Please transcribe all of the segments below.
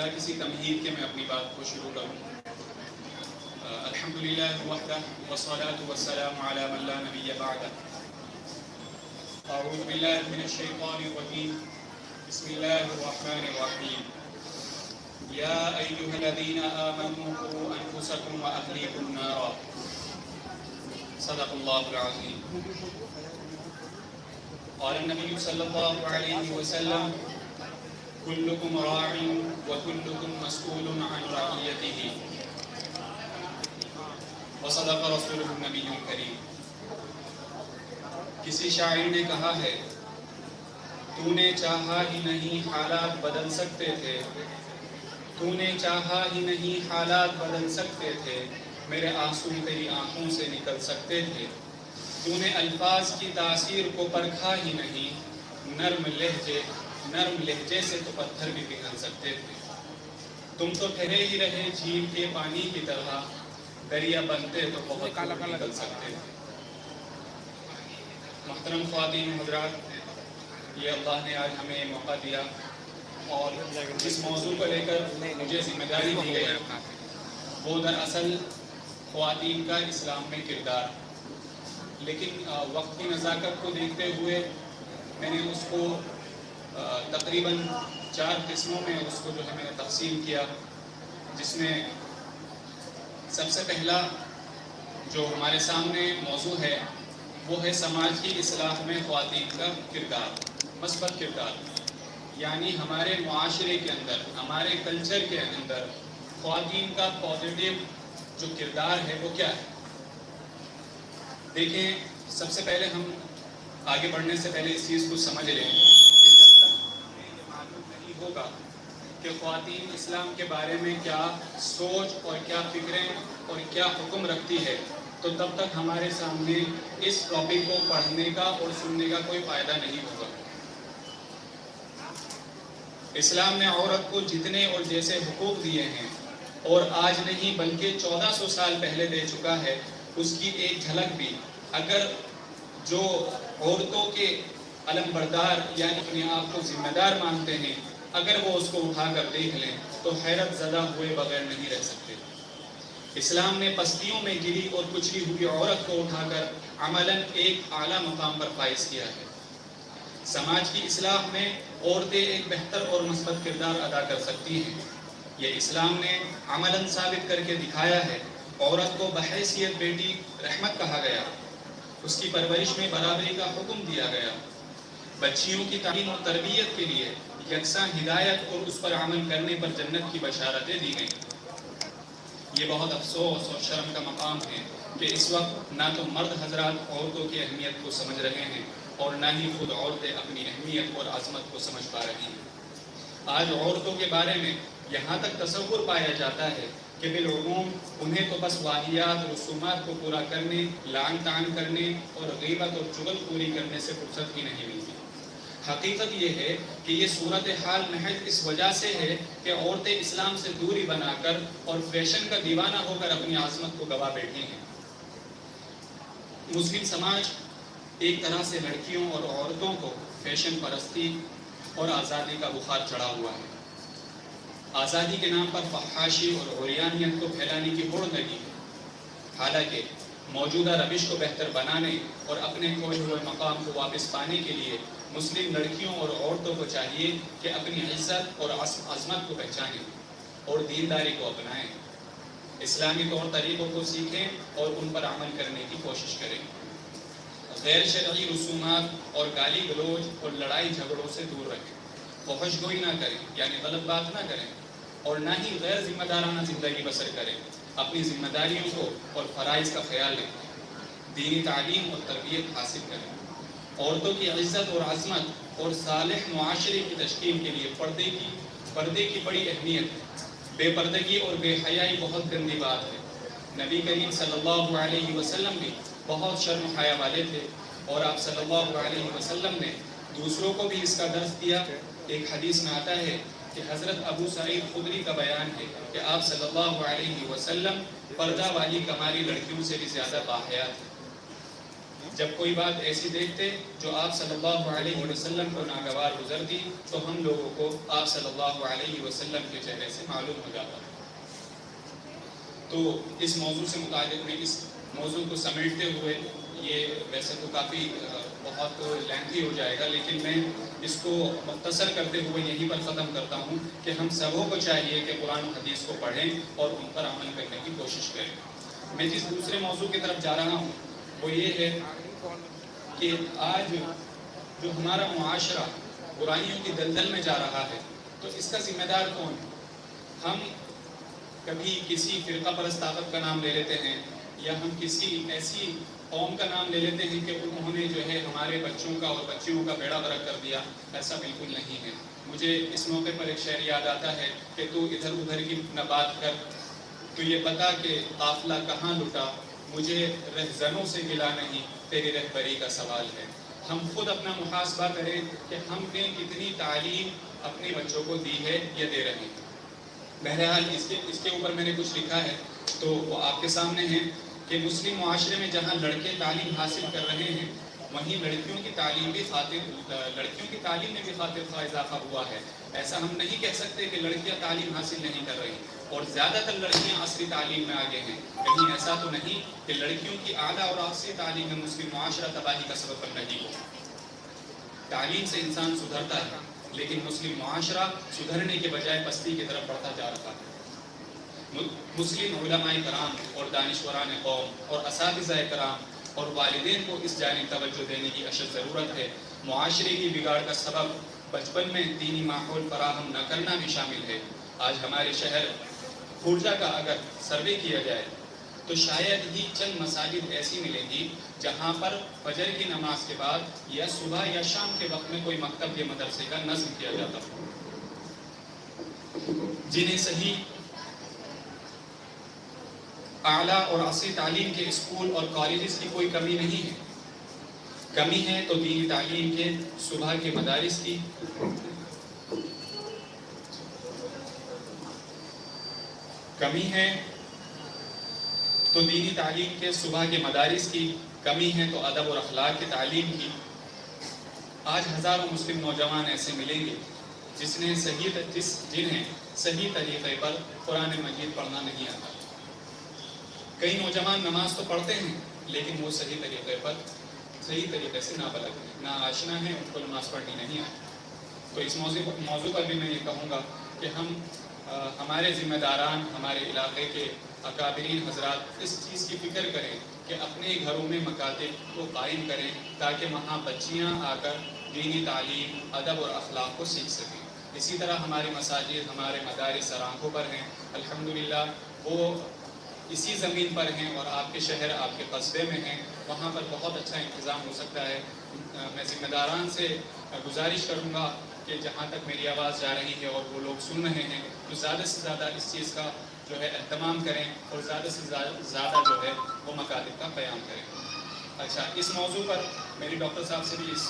بلا کسی تمہید کے میں اپنی بات کو شروع کروں۔ الحمدللہ وحدہ والصلاة والسلام علی من لا نبی بعدہ۔ اعوذ باللہ من الشیطان الرجیم، بسم اللہ الرحمن الرحیم۔ یا ایھا الذین آمنوا قوا انفسکم واہلیکم نارا۔ صدق اللہ العظیم۔ قال النبی صلی اللہ علیہ وسلم کلکم راع وکلکم مسئول عن رعیتہ، وصدق رسولہ النبی الکریم۔ کسی شاعر نے کہا ہے، تو نے چاہا ہی نہیں حالات بدل سکتے تھے، تو نے چاہا ہی نہیں حالات بدل سکتے تھے، میرے آنسو تیری آنکھوں سے نکل سکتے تھے، تو نے الفاظ کی تاثیر کو پرکھا ہی نہیں، نرم لہجے سے تو پتھر بھی پگھل سکتے تھے، تم تو ٹھہرے ہی رہے جھیل کے پانی کی طرح، دریا بنتے تو بہت دور نکل سکتے تھے۔ محترم خواتین حضرات، یہ اللہ نے آج ہمیں موقع دیا اور جس موضوع کو لے کر مجھے ذمہ داری دی گئی وہ دراصل خواتین کا اسلام میں کردار، لیکن وقت کی نزاکت کو دیکھتے ہوئے میں نے اس کو تقریباً 4 قسموں میں اس کو جو ہے میں نے تقسیم کیا، جس میں سب سے پہلا جو ہمارے سامنے موضوع ہے وہ ہے سماج کی اصلاح میں خواتین کا کردار، مثبت کردار، یعنی ہمارے معاشرے کے اندر، ہمارے کلچر کے اندر خواتین کا پازیٹیو جو کردار ہے وہ کیا ہے۔ دیکھیں، سب سے پہلے ہم آگے بڑھنے سے پہلے اس چیز کو سمجھ لیں کہ جب تک ہمیں یہ معلوم نہیں ہوگا کہ خواتین اسلام کے بارے میں کیا سوچ اور کیا فکریں اور کیا حکم رکھتی ہے، تو تب تک ہمارے سامنے اس ٹاپک کو پڑھنے کا اور سننے کا کوئی فائدہ نہیں ہوگا۔ اسلام نے عورت کو جتنے اور جیسے حقوق دیے ہیں اور آج نہیں بلکہ 1400 سال پہلے دے چکا ہے، اس کی ایک جھلک بھی اگر جو عورتوں کے علم بردار یعنی اپنے آپ کو ذمہ دار مانتے ہیں، اگر وہ اس کو اٹھا کر دیکھ لیں تو حیرت زدہ ہوئے بغیر نہیں رہ سکتے۔ اسلام نے پستیوں میں گری اور کچلی ہوئی عورت کو اٹھا کر عملاً ایک اعلیٰ مقام پر فائز کیا ہے۔ سماج کی اصلاح میں عورتیں ایک بہتر اور مثبت کردار ادا کر سکتی ہیں، یہ اسلام نے عملاً ثابت کر کے دکھایا ہے۔ عورت کو بحیثیت بیٹی رحمت کہا گیا، اس کی پرورش میں برابری کا حکم دیا گیا، بچیوں کی تعلیم اور تربیت کے لیے یکساں ہدایت اور اس پر عمل کرنے پر جنت کی بشارتیں دی گئیں۔ یہ بہت افسوس اور شرم کا مقام ہے کہ اس وقت نہ تو مرد حضرات عورتوں کی اہمیت کو سمجھ رہے ہیں اور نہ ہی خود عورتیں اپنی اہمیت اور عظمت کو سمجھ پا رہی ہیں۔ آج عورتوں کے بارے میں یہاں تک تصور پایا جاتا ہے کہ بالعموم انہیں تو بس واجبات اور رسومات کو پورا کرنے، لعن طعن کرنے اور غیبت اور چغل خوری کرنے سے فرصت ہی نہیں ملتی۔ حقیقت یہ ہے کہ یہ صورتحال محض اس وجہ سے ہے کہ عورتیں اسلام سے دوری بنا کر اور فیشن کا دیوانہ ہو کر اپنی عظمت کو گوا بیٹھی ہیں۔ مسلم سماج ایک طرح سے لڑکیوں اور عورتوں کو فیشن پرستی اور آزادی کا بخار چڑھا ہوا ہے۔ آزادی کے نام پر فحاشی اور عریانیت کو پھیلانے کی ہوڑ لگی ہے، حالانکہ موجودہ روش کو بہتر بنانے اور اپنے کھوئے ہوئے مقام کو واپس پانے کے لیے مسلم لڑکیوں اور عورتوں کو چاہیے کہ اپنی عزت اور عظمت کو پہچانیں اور دینداری کو اپنائیں، اسلامی طور طریقوں کو سیکھیں اور ان پر عمل کرنے کی کوشش کریں، غیر شرعی رسومات اور گالی گلوچ اور لڑائی جھگڑوں سے دور رہیں، فحش گوئی نہ کریں یعنی غلط بات نہ کریں، اور نہ ہی غیر ذمہ دارانہ زندگی بسر کریں، اپنی ذمہ داریوں کو اور فرائض کا خیال رکھیں، دینی تعلیم اور تربیت حاصل کریں۔ عورتوں کی عزت اور عظمت اور صالح معاشرے کی تشکیل کے لیے پردے کی بڑی اہمیت ہے۔ بے پردگی اور بے حیائی بہت گندی بات ہے۔ نبی کریم صلی اللہ علیہ وسلم بھی بہت شرم حیا والے تھے اور آپ صلی اللہ علیہ وسلم نے دوسروں کو بھی اس کا درس دیا۔ ایک حدیث میں آتا ہے کہ حضرت ابو سعید خدری کا بیان ہے کہ آپ صلی اللہ علیہ وسلم پردہ والی کماری لڑکیوں سے بھی زیادہ باحیا تھے۔ جب کوئی بات ایسی دیکھتے جو آپ صلی اللہ علیہ وسلم کو ناگوار گزرتی تو ہم لوگوں کو آپ صلی اللہ علیہ وسلم کے چہرے سے معلوم ہو جاتا۔ تو اس موضوع سے متعلق میں اس موضوع کو سمیٹتے ہوئے، یہ ویسے تو کافی بہت لینتھی ہو جائے گا، لیکن میں اس کو مختصر کرتے ہوئے یہیں پر ختم کرتا ہوں کہ ہم سبوں کو چاہیے کہ قرآن و حدیث کو پڑھیں اور ان پر عمل کرنے کی کوشش کریں۔ میں جس دوسرے موضوع کی طرف جا رہا ہوں وہ یہ ہے کہ آج جو ہمارا معاشرہ برائیوں کی دلدل میں جا رہا ہے، تو اس کا ذمہ دار کون ہے؟ ہم کبھی کسی فرقہ پرست طاقت کا نام لے لیتے ہیں، یا ہم کسی ایسی قوم کا نام لے لیتے ہیں کہ انہوں نے جو ہے ہمارے بچوں کا اور بچیوں کا بیڑا غرق کر دیا۔ ایسا بالکل نہیں ہے۔ مجھے اس موقع پر ایک شعر یاد آتا ہے کہ تو ادھر ادھر کی نہ بات کر، تو یہ بتا کہ قافلہ کہاں لٹا، مجھے رہزنوں سے گلا نہیں، تیری رہبری کا سوال ہے۔ ہم خود اپنا محاسبہ کریں کہ ہم نے کتنی تعلیم اپنے بچوں کو دی ہے یا دے رہے ہیں۔ بہرحال اس کے اوپر میں نے کچھ لکھا ہے تو وہ آپ کے سامنے ہے کہ مسلم معاشرے میں جہاں لڑکے تعلیم حاصل کر رہے ہیں، وہیں لڑکیوں کی تعلیم میں بھی خاطر خواہ اضافہ ہوا ہے۔ ایسا ہم نہیں کہہ سکتے کہ لڑکیاں تعلیم حاصل نہیں کر رہی، اور زیادہ تر لڑکیاں عصری تعلیم میں آگے ہیں۔ کہیں ایسا تو نہیں کہ لڑکیوں کی اعلیٰ اور عصری تعلیم میں مسلم معاشرہ تباہی کا سبب بن رہی ہو۔ تعلیم سے انسان سدھرتا ہے، لیکن مسلم معاشرہ سدھرنے کے بجائے پستی کی طرف بڑھتا جا رہا ہے۔ مسلم علماء کرام اور دانشوران قوم اور اساتذہ کرام اور والدین کو اس جانب توجہ دینے کی اشد ضرورت ہے۔ معاشرے کی بگاڑ کا سبب بچپن میں دینی ماحول فراہم نہ کرنا بھی شامل ہے۔ آج ہمارے شہر کھورجا کا اگر سروے کیا جائے تو شاید ہی چند مساجد ایسی ملیں گی جہاں پر فجر کی نماز کے بعد یا صبح یا شام کے وقت میں کوئی مکتب یا مدرسے کا نظم کیا جاتا ہو، جنہیں صحیح اعلیٰ اور عصری تعلیم کے اسکول اور کالجز کی کوئی کمی نہیں ہے۔ کمی ہے تو دینی تعلیم کے صبح کے مدارس کی، کمی ہے تو دینی تعلیم کے صبح کے مدارس کی، کمی ہے تو ادب اور اخلاق کی تعلیم کی۔ آج ہزاروں مسلم نوجوان ایسے ملیں گے جنہیں صحیح طریقے پر قرآن مجید پڑھنا نہیں آتا۔ کئی نوجوان نماز تو پڑھتے ہیں لیکن وہ صحیح طریقے سے نابلد ہیں، نا آشنا ہیں، ان کو نماز پڑھنی نہیں آتی۔ تو اس موضوع پر بھی میں یہ کہوں گا کہ ہمارے ذمہ داران، ہمارے علاقے کے اکابرین حضرات اس چیز کی فکر کریں کہ اپنے گھروں میں مکاتب کو قائم کریں تاکہ وہاں بچیاں آ کر دینی تعلیم، ادب اور اخلاق کو سیکھ سکیں۔ اسی طرح ہمارے مساجد، ہمارے مدارس سر آنکھوں پر ہیں، الحمدللہ وہ اسی زمین پر ہیں، اور آپ کے شہر، آپ کے قصبے میں ہیں، وہاں پر بہت اچھا انتظام ہو سکتا ہے۔ میں ذمہ داران سے گزارش کروں گا کہ جہاں تک میری آواز جا رہی ہے اور وہ لوگ سن رہے ہیں تو زیادہ سے زیادہ اس چیز کا جو ہے اہتمام کریں اور زیادہ سے زیادہ جو ہے وہ مکاتب کا قیام کریں۔ اچھا، اس موضوع پر میری ڈاکٹر صاحب سے بھی اس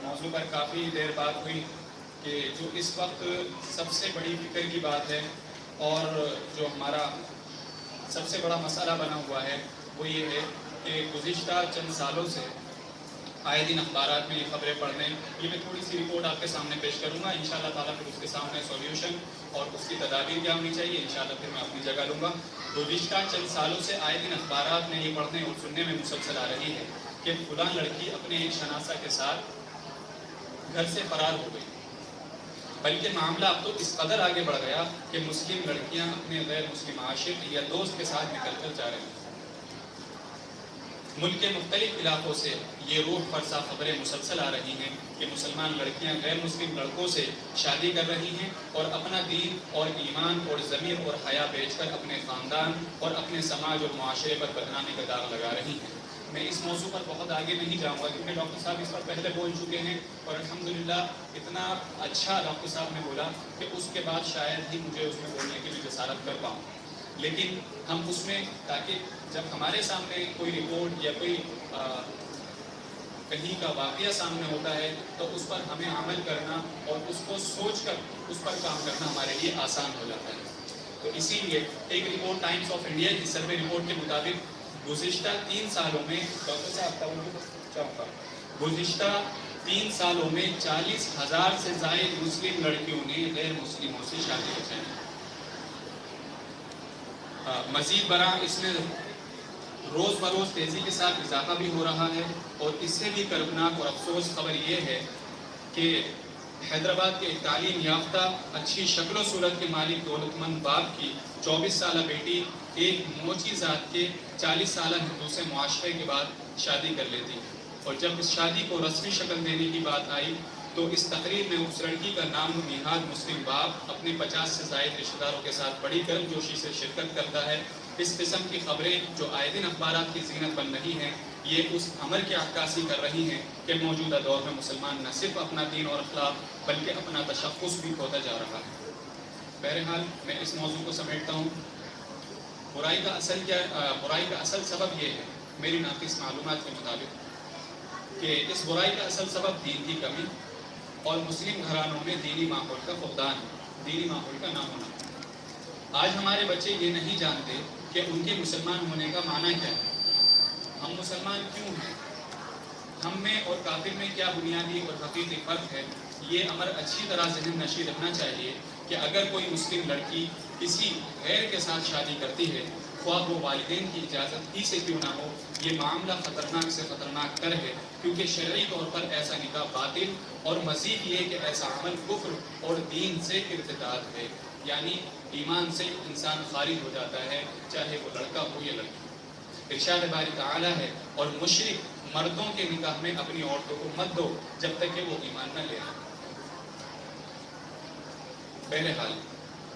موضوع پر کافی دیر بات ہوئی کہ جو اس وقت سب سے بڑی فکر کی بات ہے اور جو ہمارا سب سے بڑا مسئلہ بنا ہوا ہے وہ یہ ہے کہ گزشتہ چند سالوں سے آئے دن اخبارات میں یہ خبریں پڑھنے، یہ میں تھوڑی سی رپورٹ آپ کے سامنے پیش کروں گا، انشاءاللہ تعالیٰ پھر اس کے سامنے سولیوشن اور اس کی تدابیر کیا ہونی چاہیے انشاءاللہ پھر میں اپنی جگہ لوں گا۔ گزشتہ چند سالوں سے آئے دن اخبارات میں یہ پڑھنے اور سننے میں مسلسل آ رہی ہے کہ فلاں لڑکی اپنے ایک شناسہ کے ساتھ گھر سے فرار ہو گئی، بلکہ معاملہ اب تو اس قدر آگے بڑھ گیا کہ مسلم لڑکیاں اپنے غیر مسلم عاشق یا دوست کے ساتھ نکل کر جا رہی ہیں۔ ملک کے مختلف علاقوں سے یہ روح فرسا خبریں مسلسل آ رہی ہیں کہ مسلمان لڑکیاں غیر مسلم لڑکوں سے شادی کر رہی ہیں اور اپنا دین اور ایمان اور ضمیر اور حیا بیچ کر اپنے خاندان اور اپنے سماج اور معاشرے پر بدنامی کا داغ لگا رہی ہیں۔ میں اس موضوع پر بہت آگے نہیں جاؤں گا کیونکہ ڈاکٹر صاحب اس پر پہلے بول چکے ہیں اور الحمدللہ اتنا اچھا ڈاکٹر صاحب نے بولا کہ اس کے بعد شاید ہی مجھے اس میں بولنے کی بھی جسارت کر پاؤں۔ لیکن ہم اس میں، تاکہ جب ہمارے سامنے کوئی رپورٹ یا کوئی کہیں کا واقعہ سامنے ہوتا ہے تو اس پر ہمیں عمل کرنا اور اس کو سوچ کر اس پر کام کرنا ہمارے لیے آسان ہو جاتا ہے۔ تو اسی لیے ایک رپورٹ ٹائمز آف انڈیا کی سروے رپورٹ کے مطابق گزشتہ 3 سالوں میں ڈاکٹر صاحب گزشتہ 3 سالوں میں 40,000 سے زائد مسلم لڑکیوں نے غیر مسلموں سے شادی رچائی۔ مزید برآں اس میں روز بروز تیزی کے ساتھ اضافہ بھی ہو رہا ہے، اور اس سے بھی کربناک اور افسوس خبر یہ ہے کہ حیدرآباد کے ایک تعلیم یافتہ اچھی شکل و صورت کے مالک دولت مند باپ کی 24 سالہ بیٹی ایک موچی ذات کے 40 سالہ ہندو سے معاشرے کے بعد شادی کر لیتی، اور جب اس شادی کو رسمی شکل دینے کی بات آئی تو اس تقریب میں اس لڑکی کا نام و نہاد مسلم باپ اپنے 50 سے زائد رشتہ داروں کے ساتھ بڑی گرمجوشی سے شرکت کرتا ہے۔ اس قسم کی خبریں جو آئے دن اخبارات کی زینت بن رہی ہیں، یہ اس امر کی عکاسی کر رہی ہیں کہ موجودہ دور میں مسلمان نہ صرف اپنا دین اور اخلاق بلکہ اپنا تشخص بھی کھوتا جا رہا ہے۔ بہرحال میں اس موضوع کو سمیٹتا ہوں۔ برائی کا اصل سبب یہ ہے میری ناقص معلومات کے مطابق کہ اس برائی کا اصل سبب دین کی کمی اور مسلم گھرانوں میں دینی ماحول کا فقدان، دینی ماحول کا نہ ہونا۔ آج ہمارے بچے یہ نہیں جانتے کہ ان کے مسلمان ہونے کا معنی کیا ہے، ہم مسلمان کیوں ہیں، ہم میں اور کافر میں کیا بنیادی اور حقیقی فرق ہے۔ یہ امر اچھی طرح ذہن نشین رکھنا چاہیے کہ اگر کوئی مسلم لڑکی کسی غیر کے ساتھ شادی کرتی ہے، خواہ وہ والدین کی اجازت ہی سے کیوں نہ ہو، یہ معاملہ خطرناک سے خطرناک تر ہے، کیونکہ شرعی طور پر ایسا نکاح باطل، اور مزید یہ کہ ایسا عمل کفر اور دین سے ارتداد ہے، یعنی ایمان سے انسان خارج ہو جاتا ہے، چاہے وہ لڑکا ہو یا لڑکی۔ ارشاد باری تعالی ہے، اور مشرک مردوں کے نکاح میں اپنی عورتوں کو مت دو جب تک کہ وہ ایمان نہ لے آئیں۔ بہرحال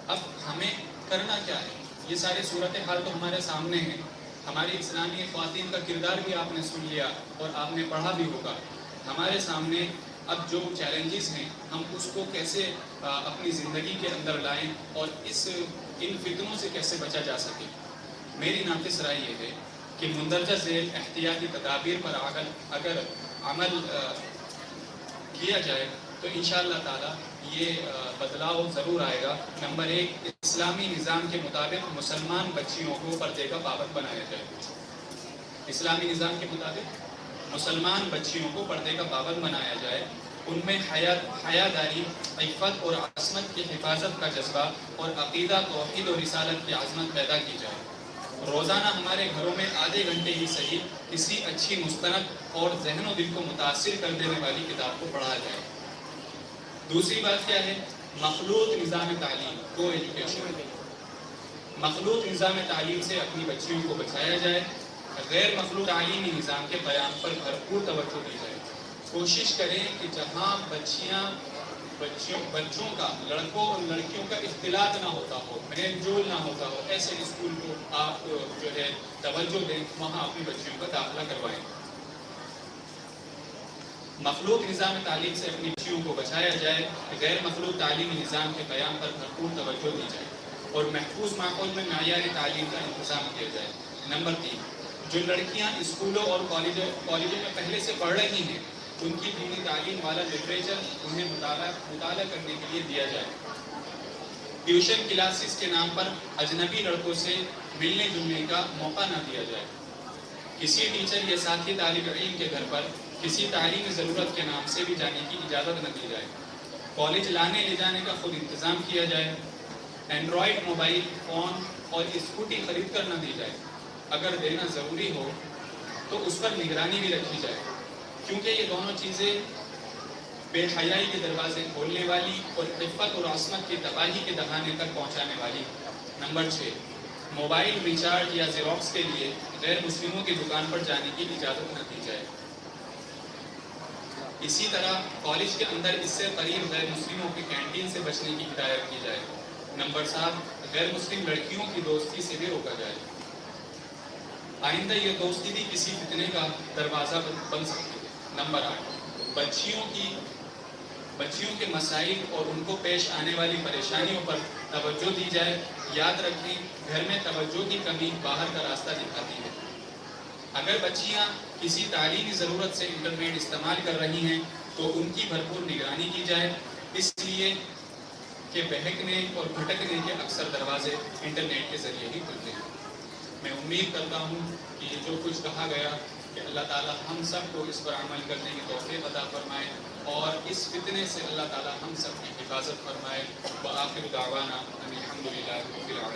اب ہمیں کرنا کیا ہے؟ یہ ساری صورتحال تو ہمارے سامنے ہیں، ہماری اسلامی خواتین کا کردار بھی آپ نے سن لیا اور آپ نے پڑھا بھی ہوگا۔ ہمارے سامنے اب جو چیلنجز ہیں، ہم اس کو کیسے اپنی زندگی کے اندر لائیں اور ان فتنوں سے کیسے بچا جا سکے۔ میری ناقص رائے یہ ہے کہ مندرجہ ذیل احتیاطی تدابیر پر اگر عمل کیا جائے تو انشاءاللہ تعالی یہ بدلاؤ ضرور آئے گا۔ نمبر 1، اسلامی نظام کے مطابق مسلمان بچیوں کو پردے کا پابند بنایا جائے۔ اسلامی نظام کے مطابق مسلمان بچیوں کو پردے کا پابند بنایا جائے، ان میں حیاداری، عفت اور عصمت کی حفاظت کا جذبہ اور عقیدہ توحید اور رسالت کی عظمت پیدا کی جائے۔ روزانہ ہمارے گھروں میں آدھے گھنٹے ہی صحیح کسی اچھی مستند اور ذہن و دل کو متاثر کر دینے والی کتاب کو پڑھا جائے۔ دوسری بات کیا ہے؟ مخلوط نظام تعلیم، کو ایجوکیشن، مخلوط نظام تعلیم سے اپنی بچیوں کو بچایا جائے، غیر مخلوط تعلیمی نظام کے قیام پر بھرپور توجہ دی جائے۔ کوشش کریں کہ جہاں بچوں کا، لڑکوں اور لڑکیوں کا اختلاط نہ ہوتا ہو، میل جول نہ ہوتا ہو، ایسے اسکول کو آپ جو ہے توجہ دیں، وہاں اپنی بچیوں کا داخلہ کروائیں۔ مخلوط نظام تعلیم سے اپنی بچیوں کو بچایا جائے، غیر مخلوط تعلیمی نظام کے قیام پر بھرپور توجہ دی جائے، اور محفوظ ماحول میں معیاری تعلیم کا انتظام کیا جائے۔ نمبر 3، جو لڑکیاں اسکولوں اور کالجوں میں پہلے سے پڑھ رہی ہیں، ان کی دینی تعلیم والا لٹریچر انہیں مطالعہ کرنے کے لیے دیا جائے۔ ٹیوشن کلاسز کے نام پر اجنبی لڑکوں سے ملنے جلنے کا موقع نہ دیا جائے۔ کسی ٹیچر یا ساتھی طالب علم کے گھر پر کسی تعلیمی ضرورت کے نام سے بھی جانے کی اجازت نہ دی جائے۔ کالج لانے لے جانے کا خود انتظام کیا جائے۔ اینڈرائڈ موبائل فون اور اسکوٹی خرید کر نہ دی جائے۔ اگر دینا ضروری ہو تو اس پر نگرانی بھی رکھی جائے، کیونکہ یہ دونوں چیزیں بے حیائی کے دروازے کھولنے والی اور عفت اور عصمت کی تباہی کے دہانے تک پہنچانے والی۔ نمبر 6، موبائل ریچارج یا زیروکس کے لیے غیر مسلموں کی دکان پر جانے کی اجازت نہ دی جائے۔ اسی طرح کالج کے اندر اس سے قریب غیر مسلموں کی کینٹین سے بچنے کی ہدایت کی جائے۔ نمبر 7، غیر مسلم لڑکیوں کی دوستی سے بھی روکا جائے۔ آئندہ یہ دوستی بھی کسی فتنے کا دروازہ بن سکتی ہے۔ نمبر 8، بچیوں کے مسائل اور ان کو پیش آنے والی پریشانیوں پر توجہ دی جائے۔ یاد رکھیں، گھر میں توجہ کی کمی باہر کا راستہ دکھاتی ہے۔ اگر بچیاں کسی تعلیمی ضرورت سے انٹرنیٹ استعمال کر رہی ہیں تو ان کی بھرپور نگرانی کی جائے، اس لیے کہ بہکنے اور بھٹکنے کے اکثر دروازے انٹرنیٹ کے ذریعے ہی کھلتے ہیں۔ میں امید کرتا ہوں کہ جو کچھ کہا گیا کہ اللہ تعالی ہم سب کو اس پر عمل کرنے کی توفیق عطا فرمائے اور اس فتنے سے اللہ تعالی ہم سب کی حفاظت فرمائے۔ وآخر دعوانا ان الحمد للہ رب العالمین۔